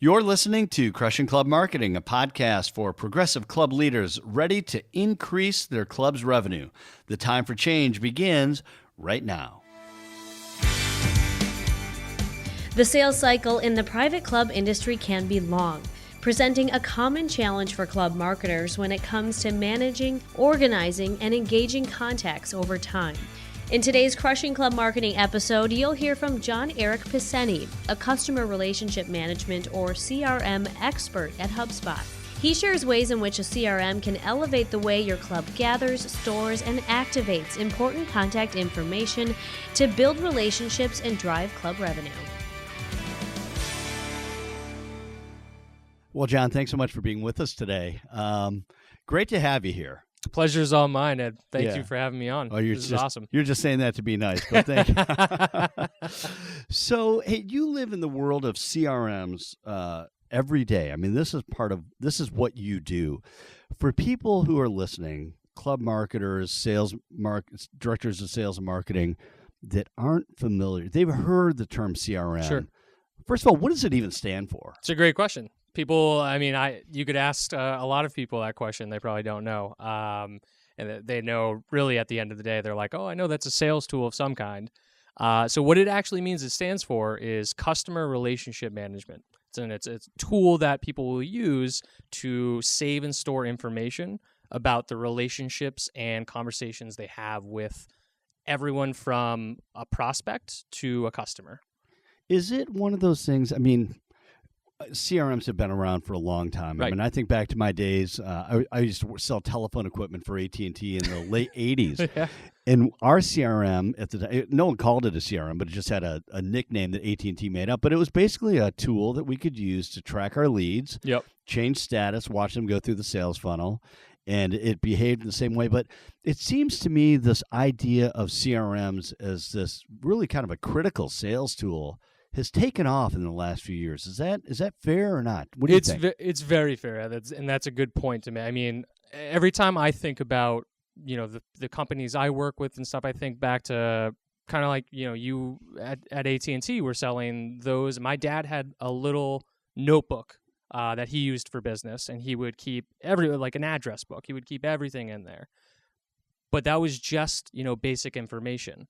You're listening to Crushing Club Marketing, a podcast for progressive club leaders ready to increase their club's revenue. The time for change begins right now. The sales cycle in the private club industry can be long, presenting a common challenge for club marketers when it comes to managing, organizing, and engaging contacts over time. In today's Crushing Club Marketing episode, you'll hear from John-Erik Pszenny, a customer relationship management or CRM expert at HubSpot. He shares ways in which a CRM can elevate the way your club gathers, stores, and activates important contact information to build relationships and drive club revenue. Well, John, thanks so much for being with us today. Great to have you here. Pleasure's all mine, Ed. Thank you for having me on. Oh, this is awesome. You're just saying that to be nice, but thank you. So, hey, you live in the world of CRMs every day. I mean, this is what you do. For people who are listening, club marketers, directors of sales and marketing that aren't familiar, they've heard the term CRM. Sure. First of all, what does it even stand for? It's a great question. People, you could ask a lot of people that question. They probably don't know. And they know really at the end of the day, they're like, oh, I know that's a sales tool of some kind. So what it actually means it stands for is customer relationship management. It's a tool that people will use to save and store information about the relationships and conversations they have with everyone from a prospect to a customer. Is it one of those things, CRMs have been around for a long time. Right. I mean, I think back to my days. I used to sell telephone equipment for AT&T in the late 80s. Yeah. And our CRM, at the time, no one called it a CRM, but it just had a nickname that AT&T made up. But it was basically a tool that we could use to track our leads, change status, watch them go through the sales funnel, and it behaved in the same way. But it seems to me this idea of CRMs as this really kind of a critical sales tool has taken off in the last few years. Is that fair or not? What do you think? It's very fair, and that's a good point to me. I mean, every time I think about the companies I work with and stuff, I think back to kind of like you at AT&T were selling those. My dad had a little notebook that he used for business, and he would keep like an address book. He would keep everything in there, but that was just basic information.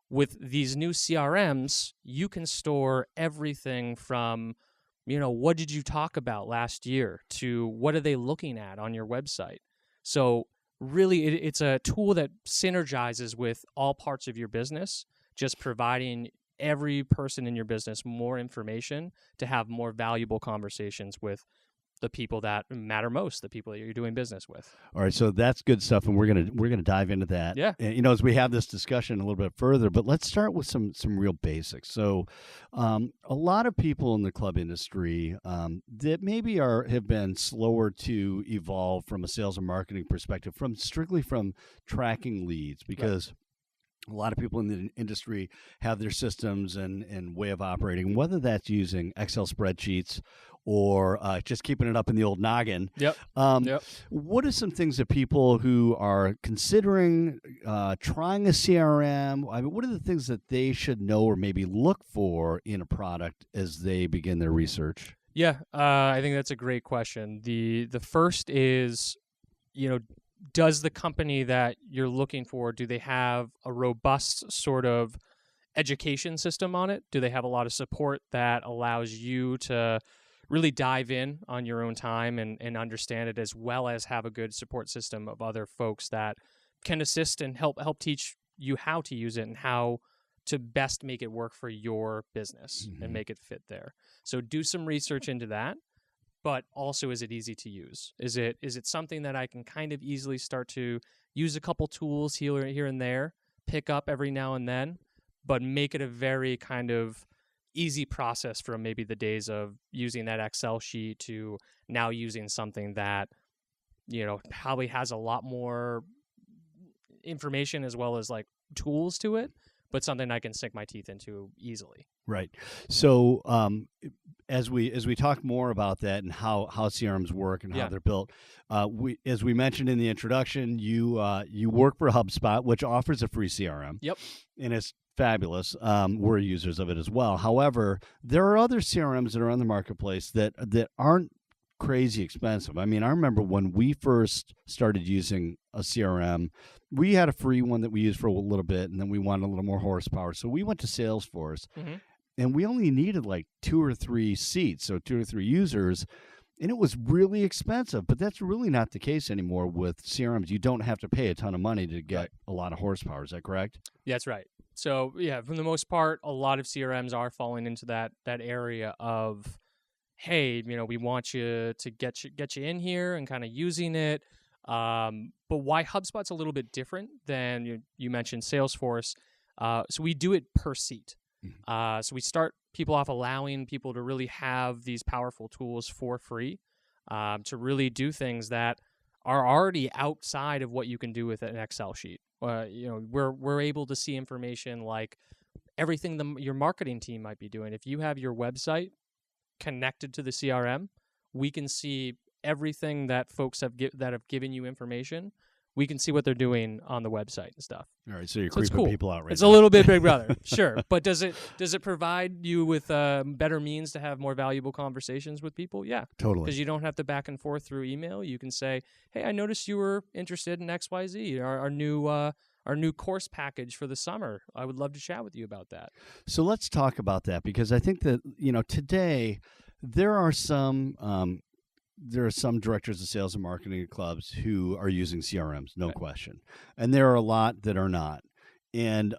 With these new CRMs, you can store everything from, what did you talk about last year to what are they looking at on your website. So really, it's a tool that synergizes with all parts of your business, just providing every person in your business more information to have more valuable conversations with the people that matter most, the people that you're doing business with. All right, so that's good stuff, and we're gonna dive into that. Yeah. And, as we have this discussion a little bit further, but let's start with some real basics. So, a lot of people in the club industry that maybe have been slower to evolve from a sales and marketing perspective, strictly from tracking leads, because a lot of people in the industry have their systems and way of operating, whether that's using Excel spreadsheets or just keeping it up in the old noggin. Yep. What are some things that people who are considering trying a CRM, what are the things that they should know or maybe look for in a product as they begin their research? Yeah, I think that's a great question. The first is, does the company that you're looking for, do they have a robust sort of education system on it? Do they have a lot of support that allows you to really dive in on your own time and understand it, as well as have a good support system of other folks that can assist and help teach you how to use it and how to best make it work for your business and make it fit there. So do some research into that, but also, is it easy to use? Is it something that I can kind of easily start to use a couple tools here and there, pick up every now and then, but make it a very kind of easy process from maybe the days of using that Excel sheet to now using something that, probably has a lot more information as well as like tools to it, but something I can sink my teeth into easily. Right. So as we talk more about that and how CRMs work and how they're built, as we mentioned in the introduction, you work for HubSpot, which offers a free CRM. Yep. And it's fabulous. We're users of it as well. However, there are other CRMs that are on the marketplace that aren't crazy expensive. I mean, I remember when we first started using a CRM, we had a free one that we used for a little bit, and then we wanted a little more horsepower. So we went to Salesforce, and we only needed like 2 or 3 seats, so 2 or 3 users. And it was really expensive, but that's really not the case anymore with CRMs. You don't have to pay a ton of money to get a lot of horsepower. Is that correct? Yeah, that's right. So, yeah, for the most part, a lot of CRMs are falling into that area of, hey, we want you to get you in here and kind of using it. But why HubSpot's a little bit different than you mentioned Salesforce. So we do it per seat. So we start people off allowing people to really have these powerful tools for free, to really do things that are already outside of what you can do with an Excel sheet. We're able to see information like everything your marketing team might be doing. If you have your website connected to the CRM, we can see everything that folks have given you information. We can see what they're doing on the website and stuff. All right, so you're creeping people out right now. It's a little bit Big Brother, sure. But does it provide you with better means to have more valuable conversations with people? Yeah. Totally. Because you don't have to back and forth through email. You can say, hey, I noticed you were interested in XYZ, our new course package for the summer. I would love to chat with you about that. So let's talk about that, because I think that, today there are some directors of sales and marketing at clubs who are using CRMs, no question. And there are a lot that are not. And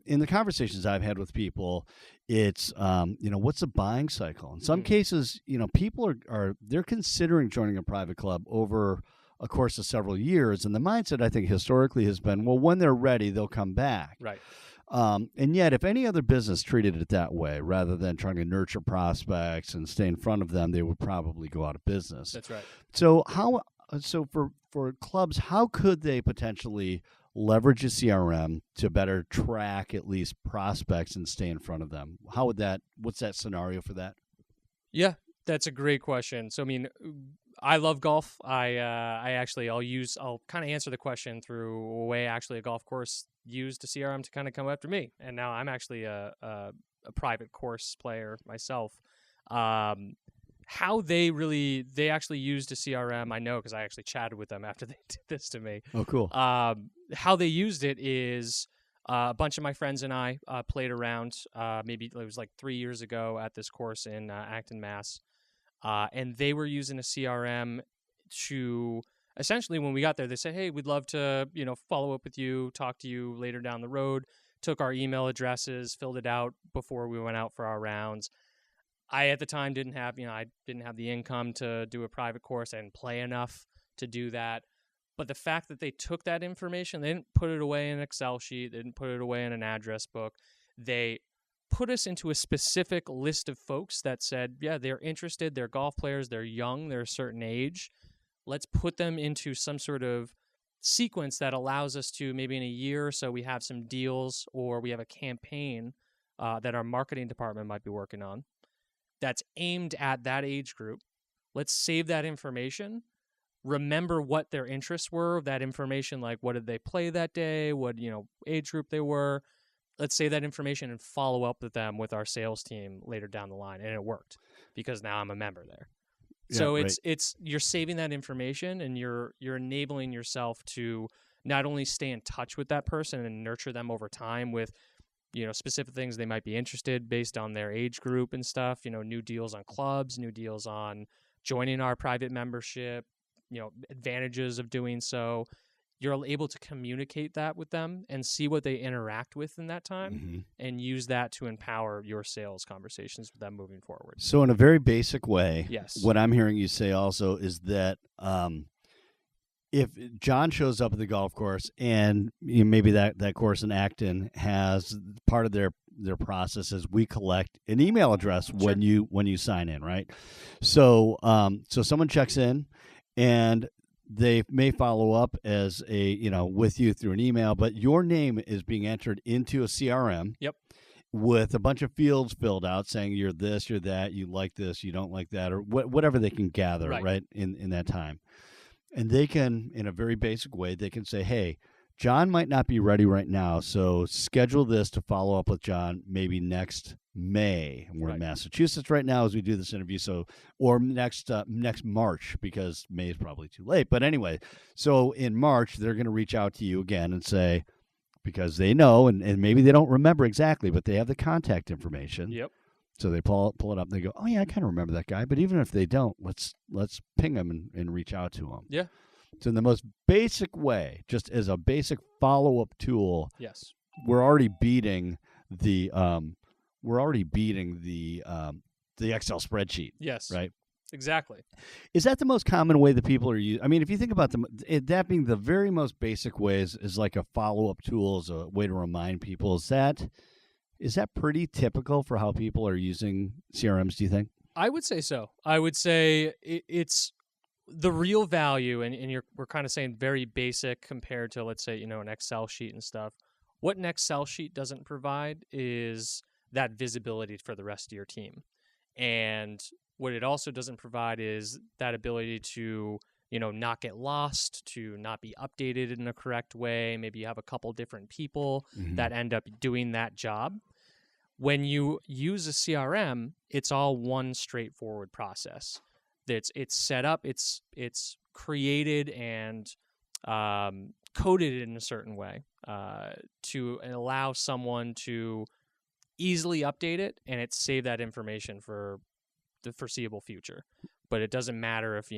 in the conversations I've had with people, it's, what's the buying cycle? In some cases, people they're considering joining a private club over a course of several years. And the mindset, I think, historically has been, well, when they're ready, they'll come back. Right. And yet, if any other business treated it that way, rather than trying to nurture prospects and stay in front of them, they would probably go out of business. That's right. So for clubs, how could they potentially leverage a CRM to better track at least prospects and stay in front of them? What's that scenario for that? Yeah, that's a great question. So, I love golf. I'll kind of answer the question through a way actually a golf course used a CRM to kind of come after me. And now I'm actually a private course player myself. How they actually used a CRM, I know because I actually chatted with them after they did this to me. Oh, cool. How they used it is a bunch of my friends and I played around. Maybe it was like 3 years ago at this course in Acton, Mass. And they were using a CRM to essentially, when we got there, they said, hey, we'd love to, follow up with you, talk to you later down the road. Took our email addresses, filled it out before we went out for our rounds. I, at the time, didn't have the income to do a private course. I didn't play enough to do that. But the fact that they took that information, they didn't put it away in an Excel sheet, they didn't put it away in an address book. They put us into a specific list of folks that said, yeah, they're interested, they're golf players, they're young, they're a certain age. Let's put them into some sort of sequence that allows us to, maybe in a year or so, we have some deals or we have a campaign that our marketing department might be working on that's aimed at that age group. Let's save that information. Remember what their interests were, that information, like what did they play that day, what age group they were. Let's save that information and follow up with them with our sales team later down the line. And it worked because now I'm a member there. Yeah, so it's you're saving that information and you're enabling yourself to not only stay in touch with that person and nurture them over time with specific things they might be interested based on their age group and stuff, new deals on clubs, new deals on joining our private membership, advantages of doing so. You're able to communicate that with them and see what they interact with in that time and use that to empower your sales conversations with them moving forward. So in a very basic way, yes, what I'm hearing you say also is that if John shows up at the golf course and maybe that course in Acton has part of their process is we collect an email address when you sign in, right? So someone checks in and they may follow up as with you through an email, but your name is being entered into a CRM. Yep. With a bunch of fields filled out saying you're this, you're that, you like this, you don't like that, or whatever they can gather right in that time. And they can, in a very basic way, they can say, hey, John might not be ready right now, so schedule this to follow up with John maybe next May. We're in Massachusetts right now as we do this interview, or next March, because May is probably too late. But anyway, so in March they're going to reach out to you again and say, because they know, and maybe they don't remember exactly, but they have the contact information. Yep. So they pull it up and they go, oh yeah, I kind of remember that guy. But even if they don't, let's ping him and reach out to him. Yeah. So in the most basic way, just as a basic follow-up tool, yes, we're already beating the Excel spreadsheet. Yes. Right. Exactly. Is that the most common way that people are using? I mean, if you think about that being the very most basic ways is like a follow-up tool, is a way to remind people. Is that pretty typical for how people are using CRMs, do you think? I would say so. I would say it's the real value, and we're kind of saying very basic compared to, let's say, an Excel sheet and stuff. What an Excel sheet doesn't provide is that visibility for the rest of your team. And what it also doesn't provide is that ability to, not get lost, to not be updated in the correct way. Maybe you have a couple different people that end up doing that job. When you use a CRM, it's all one straightforward process. It's set up, it's created and coded in a certain way to allow someone to easily update it, and it save that information for the foreseeable future. But it doesn't matter if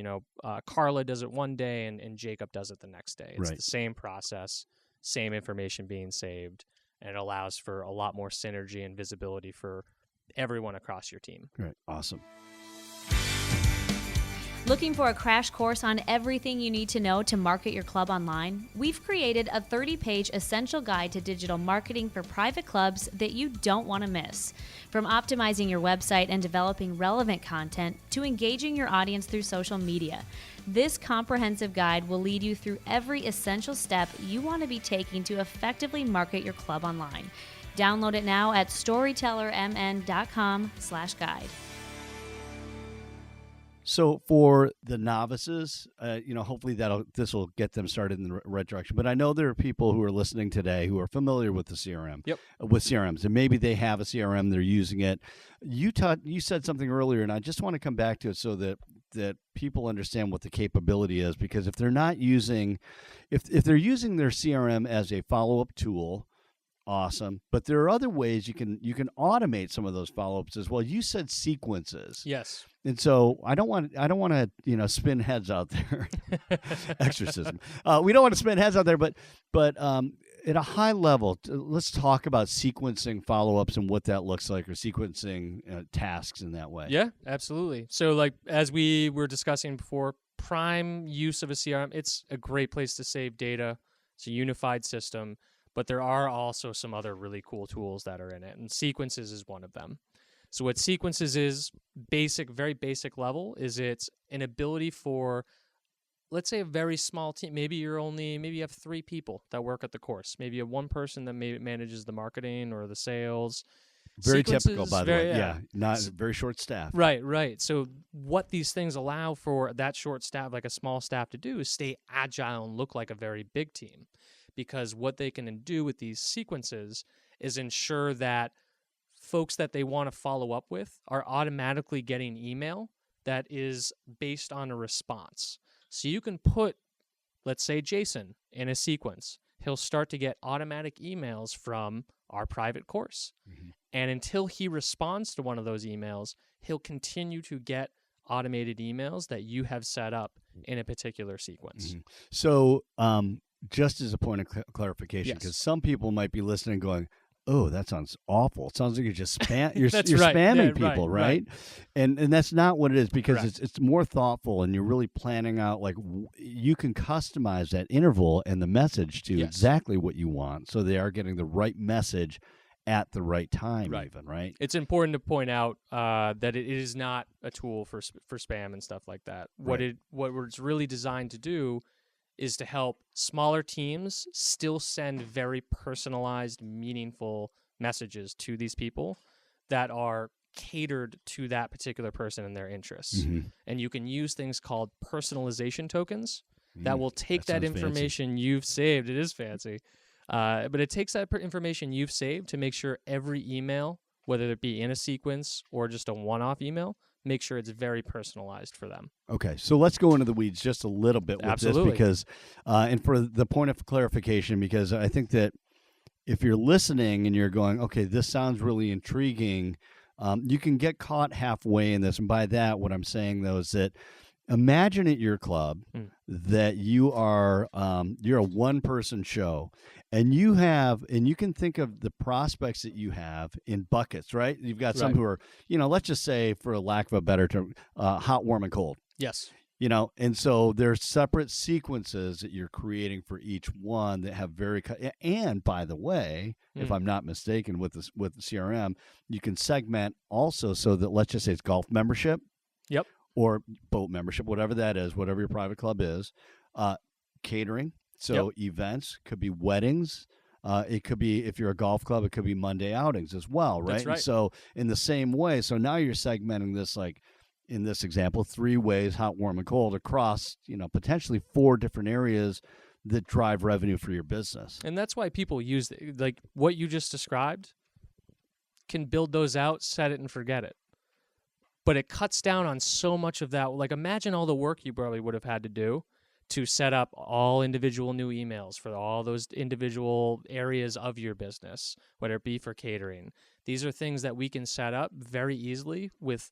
Carla does it one day and Jacob does it the next day. It's the same process, same information being saved, and it allows for a lot more synergy and visibility for everyone across your team. Right. Awesome. Looking for a crash course on everything you need to know to market your club online? We've created a 30-page essential guide to digital marketing for private clubs that you don't want to miss. From optimizing your website and developing relevant content to engaging your audience through social media, this comprehensive guide will lead you through every essential step you want to be taking to effectively market your club online. Download it now at storytellermn.com/guide. So for the novices, hopefully this will get them started in the right direction. But I know there are people who are listening today who are familiar with the CRM, with CRMs, and maybe they have a CRM, they're using it. You said something earlier, and I just want to come back to it so that people understand what the capability is. Because if they're not using, if they're using their CRM as a follow-up tool, awesome. But there are other ways you can automate some of those follow-ups as well. You said sequences. Yes. And so I don't want to spin heads out there. Exorcism. We don't want to spin heads out there, but at a high level, let's talk about sequencing follow-ups and what that looks like, or sequencing tasks in that way. Yeah, absolutely. So like as we were discussing before, prime use of a CRM, it's a great place to save data. It's a unified system. But there are also some other really cool tools that are in it, and Sequences is one of them. So what Sequences is, very basic level, is it's an ability for, let's say, a very small team. Maybe you have 3 people that work at the course. Maybe you have one person that manages the marketing or the sales. Very Sequences, typical, by the way. Yeah, not very short staff. Right. So what these things allow for that short staff, like a small staff, to do is stay agile and look like a very big team. Because what they can do with these sequences is ensure that folks that they want to follow up with are automatically getting email that is based on a response. So you can put, let's say, Jason in a sequence. He'll start to get automatic emails from our private course. Mm-hmm. And until he responds to one of those emails, he'll continue to get automated emails that you have set up in a particular sequence. Mm-hmm. So, just as a point of clarification, because some people might be listening going, oh, that sounds awful. It sounds like you're just you're spamming people, right? And that's not what it is, because it's more thoughtful, and you're really planning out, like, you can customize that interval and the message to exactly what you want, so they are getting the right message at the right time, even, right? It's important to point out that it is not a tool for spam and stuff like that. What it's really designed to do is to help smaller teams still send very personalized, meaningful messages to these people that are catered to that particular person and their interests. Mm-hmm. And you can use things called personalization tokens that will take that sounds fancy. information you've saved. It is fancy. But it takes that information you've saved to make sure every email, whether it be in a sequence or just a one-off email, make sure it's very personalized for them. Okay, so let's go into the weeds just a little bit with Absolutely. this because, and for the point of clarification, because I think that if you're listening and you're going, okay, this sounds really intriguing, you can get caught halfway in this. And by that, what I'm saying, though, is that imagine at your club that you are you're a one-person show, and you can think of the prospects that you have in buckets, right? You've got some who are, let's just say, for a lack of a better term, hot, warm, and cold. Yes. And so there's separate sequences that you're creating for each one that have and by the way, if I'm not mistaken, with the CRM, you can segment also so that, let's just say it's golf membership. Yep. Or boat membership, whatever that is, whatever your private club is, catering. So events, could be weddings. It could be, if you're a golf club, it could be Monday outings as well, right? That's right. And so in the same way, so now you're segmenting this, like in this example, 3 ways, hot, warm, and cold, across, potentially 4 different areas that drive revenue for your business. And that's why people use, like what you just described, can build those out, set it, and forget it. But it cuts down on so much of that. Like, imagine all the work you probably would have had to do to set up all individual new emails for all those individual areas of your business, whether it be for catering. These are things that we can set up very easily with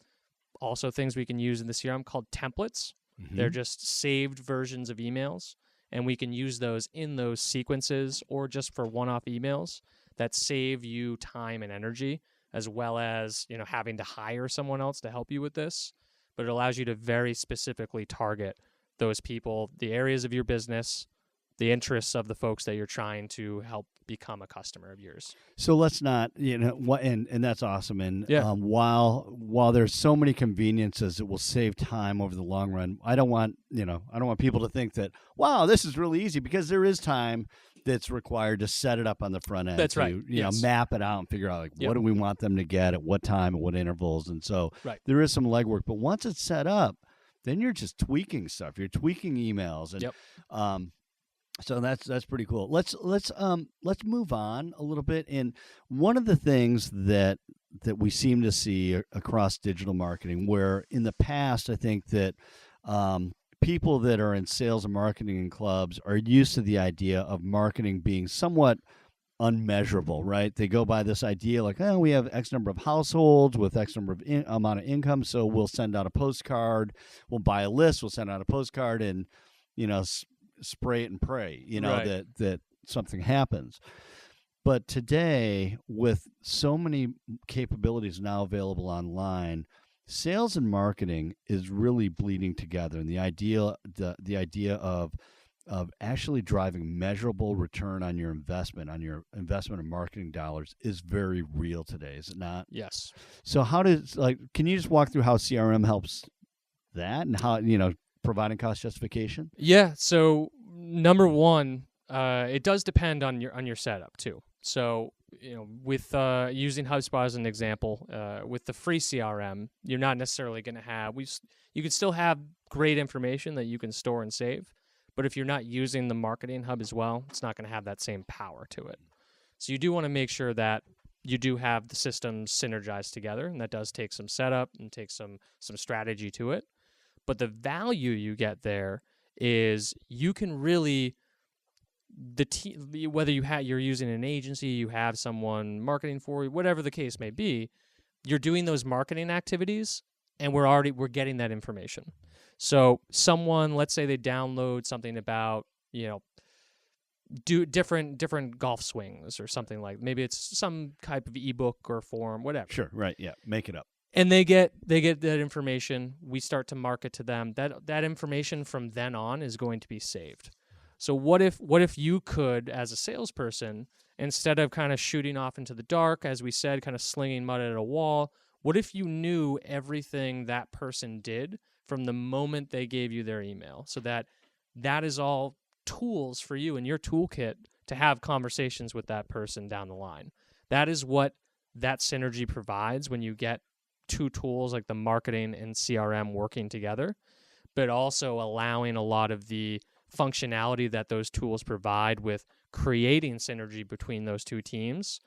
also things we can use in the CRM called templates. They're just saved versions of emails, and we can use those in those sequences or just for one-off emails that save you time and energy, as well as, having to hire someone else to help you with this. But it allows you to very specifically target those people, the areas of your business, the interests of the folks that you're trying to help become a customer of yours. So let's not, and that's awesome. And Yeah. While there's so many conveniences that will save time over the long run, I don't want people to think that, wow, this is really easy, because there is time that's required to set it up on the front end. That's to, right. Yes. Map it out and figure out what do we want them to get at what time, at what intervals. And so there is some legwork, but once it's set up, then you're just tweaking stuff. You're tweaking emails, and so that's pretty cool. Let's move on a little bit. And one of the things that we seem to see across digital marketing, where in the past I think that people that are in sales and marketing in clubs are used to the idea of marketing being somewhat unmeasurable, right? They go by this idea like, oh, we have X number of households with X number of amount of income, so we'll send out a postcard. We'll buy a list. We'll send out a postcard, and spray it and pray, that something happens. But today, with so many capabilities now available online, sales and marketing is really bleeding together, and the idea of actually driving measurable return on your investment in marketing dollars is very real today, is it not? Yes. So can you just walk through how CRM helps that, and how, providing cost justification? Yeah. So number one, it does depend on your setup too. So, with using HubSpot as an example, with the free CRM, you're not necessarily going to have, you can still have great information that you can store and save, but if you're not using the marketing hub as well, it's not going to have that same power to it. So you do want to make sure that you do have the systems synergized together, and that does take some setup and take some strategy to it. But the value you get there is you can really, whether you're using an agency, you have someone marketing for you, whatever the case may be, you're doing those marketing activities, and we're getting that information. So someone, let's say they download something about, do different golf swings or something, like maybe it's some type of ebook or form, whatever. Sure, right, yeah, make it up. And they get that information. We start to market to them. That information from then on is going to be saved. So what if you could, as a salesperson, instead of kind of shooting off into the dark, as we said, kind of slinging mud at a wall, what if you knew everything that person did from the moment they gave you their email, so that is all tools for you in your toolkit to have conversations with that person down the line? That is what that synergy provides when you get two tools like the marketing and CRM working together, but also allowing a lot of the functionality that those tools provide with creating synergy between those two teams,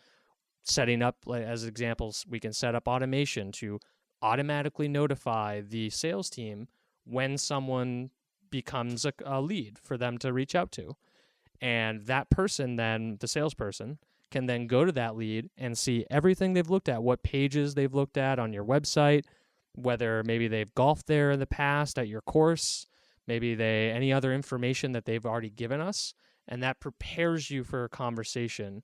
setting up, like, as examples, we can set up automation to automatically notify the sales team when someone becomes a lead for them to reach out to. And that person then, the salesperson, can then go to that lead and see everything they've looked at, what pages they've looked at on your website, whether maybe they've golfed there in the past at your course, maybe any other information that they've already given us, and that prepares you for a conversation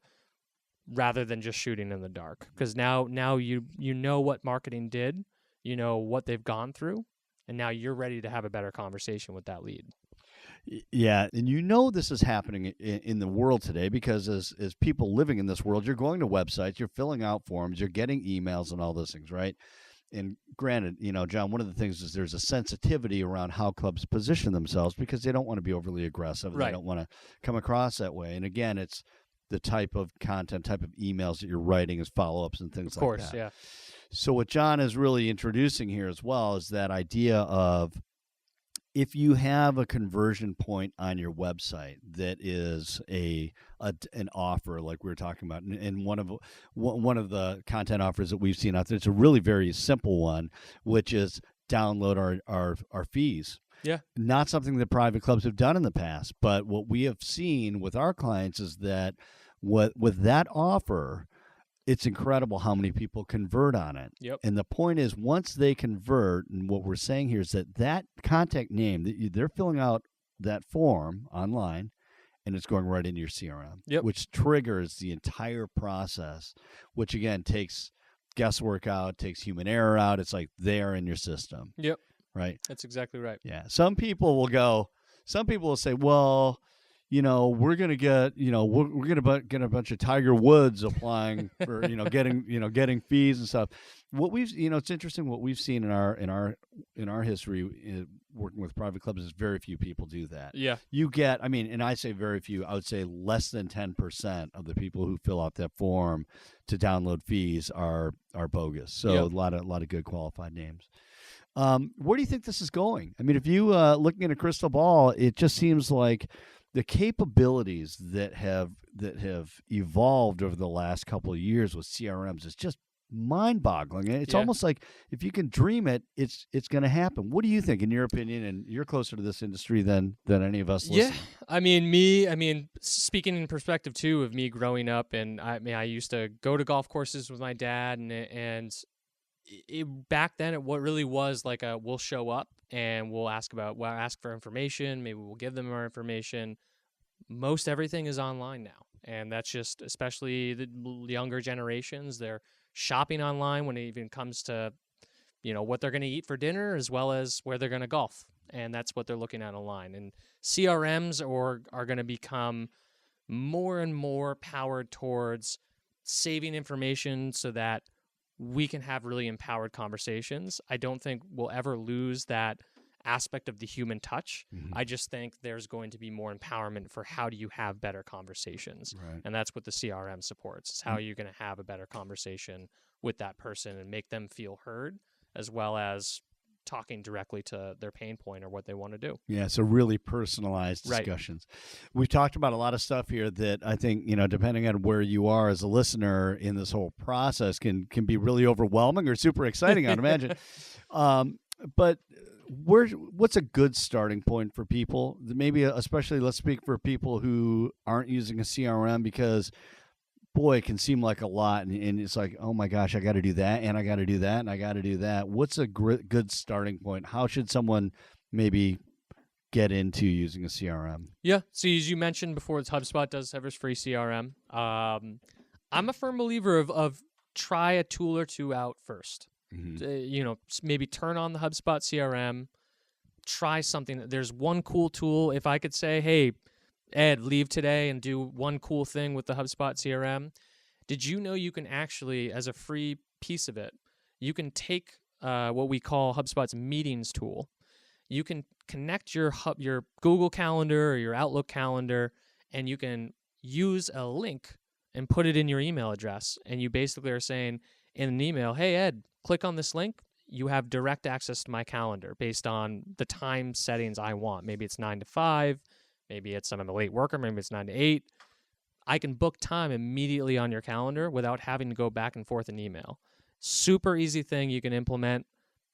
rather than just shooting in the dark. Because now you know what marketing did, you know what they've gone through, and now you're ready to have a better conversation with that lead. Yeah, and this is happening in the world today, because as people living in this world, you're going to websites, you're filling out forms, you're getting emails and all those things, right? And granted, John, one of the things is there's a sensitivity around how clubs position themselves, because they don't want to be overly aggressive. Right. They don't want to come across that way. And again, it's the type of content, type of emails that you're writing as follow-ups and things like that. Of course, yeah. So what John is really introducing here as well is that idea of, if you have a conversion point on your website that is an offer, like we were talking about, and one of the content offers that we've seen out there, it's a really very simple one, which is download our fees. Yeah. Not something that private clubs have done in the past, but what we have seen with our clients is that with that offer, it's incredible how many people convert on it. Yep. And the point is, once they convert, and what we're saying here is that contact name, they're filling out that form online, and it's going right into your CRM, yep. which triggers the entire process, which again takes guesswork out, takes human error out. It's like they're in your system. Yep. Right? That's exactly right. Yeah. Some people will say, well, we're going to get, we're going to get a bunch of Tiger Woods applying for, getting fees and stuff. What we've, it's interesting what we've seen in our history working with private clubs is very few people do that. Yeah. You get, and I say very few, I would say less than 10% of the people who fill out that form to download fees are bogus. So yep. a lot of good qualified names. Where do you think this is going? If you looking at a crystal ball, it just seems like the capabilities that have evolved over the last couple of years with CRMs is just mind-boggling. It's almost like if you can dream it, it's going to happen. What do you think, in your opinion? And you're closer to this industry than any of us listening. Yeah, speaking in perspective too of me growing up, and I used to go to golf courses with my dad, and back then what really was like we'll show up and we'll ask for information. Maybe we'll give them our information. Most everything is online now, and that's just, especially the younger generations, they're shopping online when it even comes to what they're going to eat for dinner, as well as where they're going to golf, and that's what they're looking at online. And CRMs are going to become more and more powered towards saving information so that we can have really empowered conversations. I don't think we'll ever lose that aspect of the human touch. Mm-hmm. I just think there's going to be more empowerment for how do you have better conversations. Right. And that's what the CRM supports. It's how you're going to have a better conversation with that person and make them feel heard, as well as talking directly to their pain point or what they want to do. Yeah, so really personalized discussions. Right. We've talked about a lot of stuff here that I think, depending on where you are as a listener in this whole process can be really overwhelming or super exciting, I'd imagine. But what's a good starting point for people? Maybe especially, let's speak for people who aren't using a CRM, because boy, it can seem like a lot, and it's like, oh my gosh, I got to do that, and I got to do that, and I got to do that. What's a good starting point? How should someone maybe get into using a CRM? Yeah, so as you mentioned before, HubSpot does have its free CRM. I'm a firm believer of try a tool or two out first. Mm-hmm. Maybe turn on the HubSpot CRM, try something. There's one cool tool. If I could say, hey, Ed, leave today and do one cool thing with the HubSpot CRM. Did you know you can actually, as a free piece of it, you can take what we call HubSpot's meetings tool. You can connect your Google Calendar or your Outlook calendar, and you can use a link and put it in your email address. And you basically are saying in an email, hey, Ed, click on this link. You have direct access to my calendar based on the time settings I want. Maybe it's 9 to 5. maybe it's I'm a late worker, maybe it's 9 to 8. I can book time immediately on your calendar without having to go back and forth in email. Super easy thing you can implement.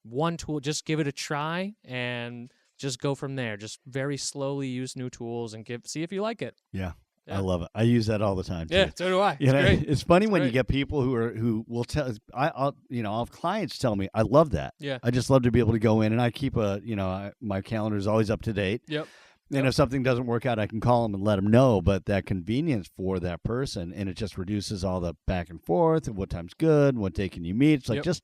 One tool, just give it a try and just go from there. Just very slowly use new tools and see if you like it. Yeah. Yeah. I love it. I use that all the time too. Yeah, so do I. You know, Great. it's funny when you great. get people who will tell. I'll have clients tell me, I love that. Yeah. I just love to be able to go in and I keep my calendar is always up to date. Yep. And if something doesn't work out, I can call them and let them know. But that convenience for that person, and it just reduces all the back and forth and what time's good, what day can you meet. It's like Yep. just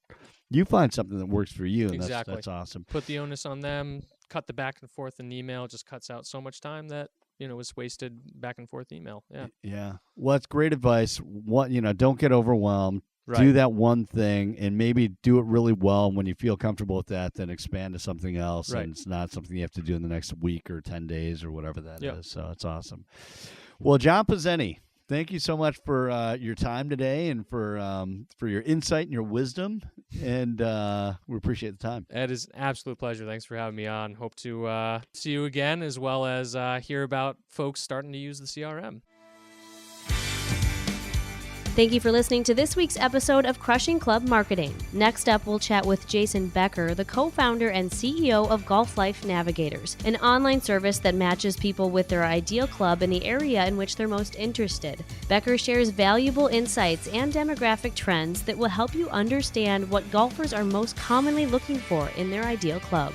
you find something that works for you, and Exactly. that's awesome. Put the onus on them. Cut the back and forth in email. Just cuts out so much time that was wasted back and forth email. Yeah. Yeah. Well, that's great advice. Don't get overwhelmed. Right. Do that one thing and maybe do it really well. When you feel comfortable with that, then expand to something else. Right. And it's not something you have to do in the next week or 10 days or whatever that Yep. is. So it's awesome. Well, John Pszenny, thank you so much for your time today and for your insight and your wisdom. And we appreciate the time. Ed, is an absolute pleasure. Thanks for having me on. Hope to see you again, as well as hear about folks starting to use the CRM. Thank you for listening to this week's episode of Crushing Club Marketing. Next up, we'll chat with Jason Becker, the co-founder and CEO of Golf Life Navigators, an online service that matches people with their ideal club in the area in which they're most interested. Becker shares valuable insights and demographic trends that will help you understand what golfers are most commonly looking for in their ideal club.